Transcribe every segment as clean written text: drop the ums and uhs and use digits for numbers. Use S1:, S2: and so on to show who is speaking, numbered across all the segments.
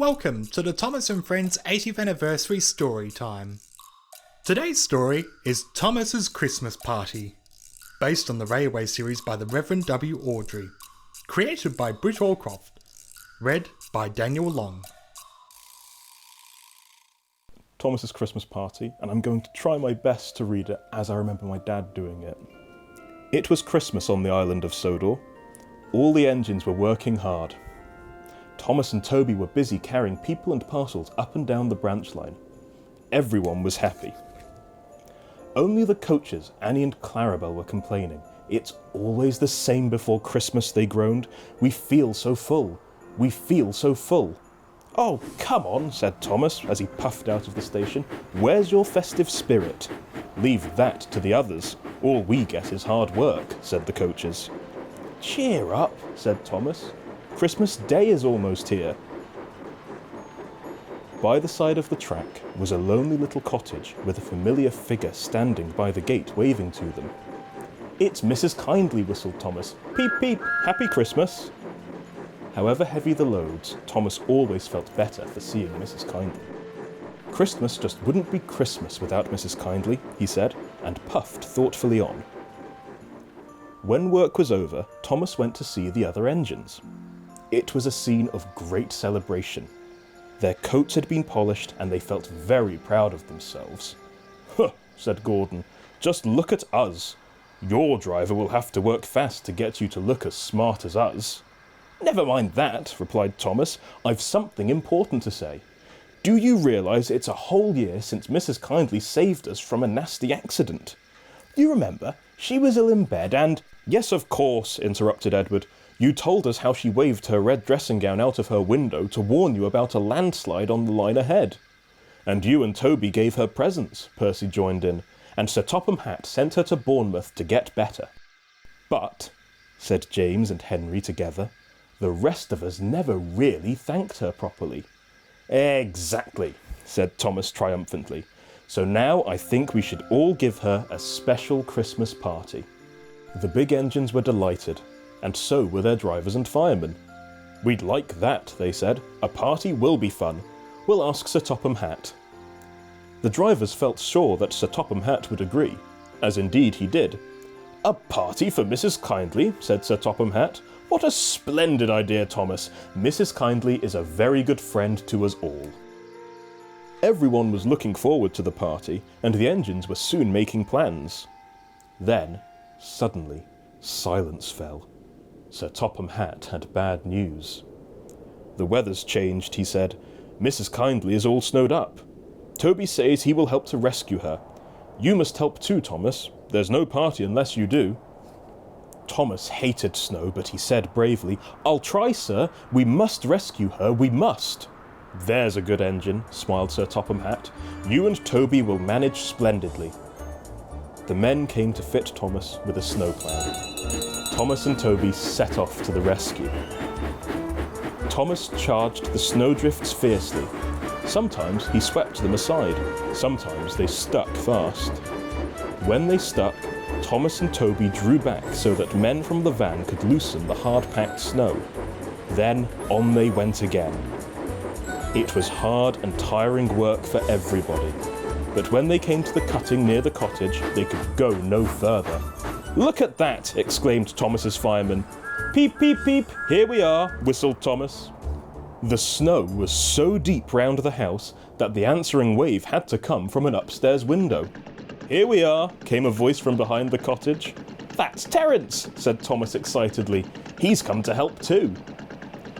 S1: Welcome to the Thomas and Friends 80th Anniversary Storytime. Today's story is Thomas's Christmas Party, based on the railway series by the Reverend W. Awdry, created by Britt Allcroft, read by Daniel Long.
S2: Thomas's Christmas Party, and I'm going to try my best to read it as I remember my dad doing it. It was Christmas on the Island of Sodor. All the engines were working hard. Thomas and Toby were busy carrying people and parcels up and down the branch line. Everyone was happy. Only the coaches, Annie and Clarabel, were complaining. "It's always the same before Christmas," they groaned. "We feel so full. We feel so full." "Oh, come on," said Thomas as he puffed out of the station. "Where's your festive spirit?" "Leave that to the others. All we get is hard work," said the coaches. "Cheer up," said Thomas. "Christmas Day is almost here." By the side of the track was a lonely little cottage with a familiar figure standing by the gate waving to them. "It's Mrs. Kindly," whistled Thomas. "Peep, peep, happy Christmas." However heavy the loads, Thomas always felt better for seeing Mrs. Kindly. Christmas just wouldn't be Christmas without Mrs. Kindly, he said, and puffed thoughtfully on. When work was over, Thomas went to see the other engines. It was a scene of great celebration. Their coats had been polished and they felt very proud of themselves. "Huh," said Gordon, "just look at us. Your driver will have to work fast to get you to look as smart as us." "Never mind that," replied Thomas. "I've something important to say. Do you realise it's a whole year since Mrs. Kindly saved us from a nasty accident? You remember, she was ill in bed and—" "Yes, of course," interrupted Edward. "You told us how she waved her red dressing gown out of her window to warn you about a landslide on the line ahead." "And you and Toby gave her presents," Percy joined in, "and Sir Topham Hatt sent her to Bournemouth to get better." "But," said James and Henry together, "the rest of us never really thanked her properly." "Exactly," said Thomas triumphantly. "So now I think we should all give her a special Christmas party." The big engines were delighted, and so were their drivers and firemen. "We'd like that," they said. "A party will be fun. We'll ask Sir Topham Hatt." The drivers felt sure that Sir Topham Hatt would agree, as indeed he did. "A party for Mrs. Kindly," said Sir Topham Hatt. "What a splendid idea, Thomas. Mrs. Kindly is a very good friend to us all." Everyone was looking forward to the party, and the engines were soon making plans. Then, suddenly, silence fell. Sir Topham Hatt had bad news. "The weather's changed," he said. "Mrs. Kindly is all snowed up. Toby says he will help to rescue her. You must help too, Thomas. There's no party unless you do." Thomas hated snow, but he said bravely, "I'll try, sir. We must rescue her, we must." "There's a good engine," smiled Sir Topham Hatt. "You and Toby will manage splendidly." The men came to fit Thomas with a snowplough. Thomas and Toby set off to the rescue. Thomas charged the snowdrifts fiercely. Sometimes he swept them aside, sometimes they stuck fast. When they stuck, Thomas and Toby drew back so that men from the van could loosen the hard-packed snow. Then on they went again. It was hard and tiring work for everybody, but when they came to the cutting near the cottage, they could go no further. "Look at that!" exclaimed Thomas's fireman. "Peep, peep, peep, here we are," whistled Thomas. The snow was so deep round the house that the answering wave had to come from an upstairs window. "Here we are," came a voice from behind the cottage. "That's Terence," said Thomas excitedly. "He's come to help too."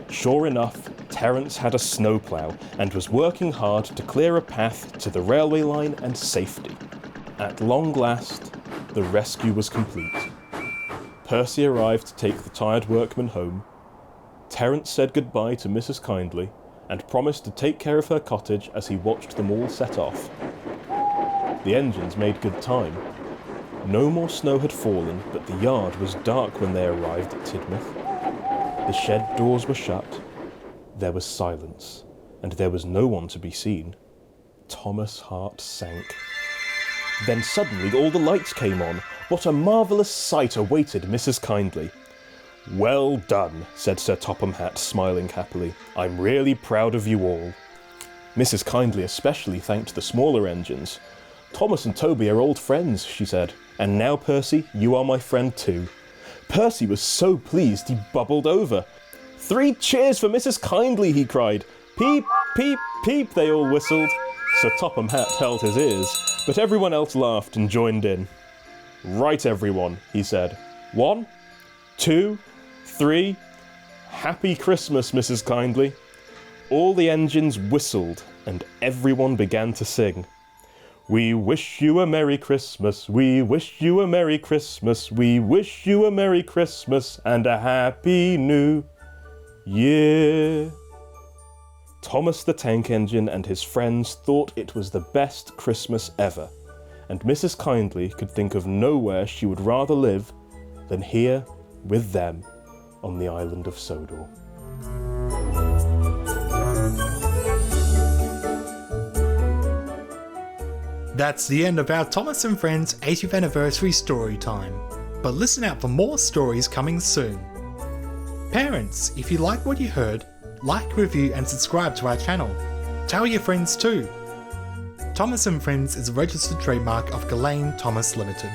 S2: Sure enough, Terence had a snowplough and was working hard to clear a path to the railway line and safety. At long last, the rescue was complete. Percy arrived to take the tired workmen home. Terence said goodbye to Mrs. Kindly and promised to take care of her cottage as he watched them all set off. The engines made good time. No more snow had fallen, but the yard was dark when they arrived at Tidmouth. The shed doors were shut. There was silence, and there was no one to be seen. Thomas' heart sank. Then suddenly all the lights came on. What a marvellous sight awaited Mrs. Kindly. "Well done," said Sir Topham Hatt, smiling happily. "I'm really proud of you all." Mrs. Kindly especially thanked the smaller engines. "Thomas and Toby are old friends," she said, "and now, Percy, you are my friend too." Percy was so pleased he bubbled over. "3 cheers for Mrs. Kindly," he cried. "Peep, peep, peep," they all whistled. Sir Topham Hatt held his ears, but everyone else laughed and joined in. "Right, everyone," he said. 1, 2, 3. Happy Christmas, Mrs. Kindly." All the engines whistled, and everyone began to sing. "We wish you a Merry Christmas, we wish you a Merry Christmas, we wish you a Merry Christmas and a Happy New Year." Thomas the Tank Engine and his friends thought it was the best Christmas ever, and Mrs. Kindly could think of nowhere she would rather live than here with them on the Island of Sodor.
S1: That's the end of our Thomas and Friends 80th anniversary story time, but listen out for more stories coming soon. Parents, if you like what you heard, like, review and subscribe to our channel. Tell your friends too. Thomas and Friends is a registered trademark of Ghislaine Thomas Limited.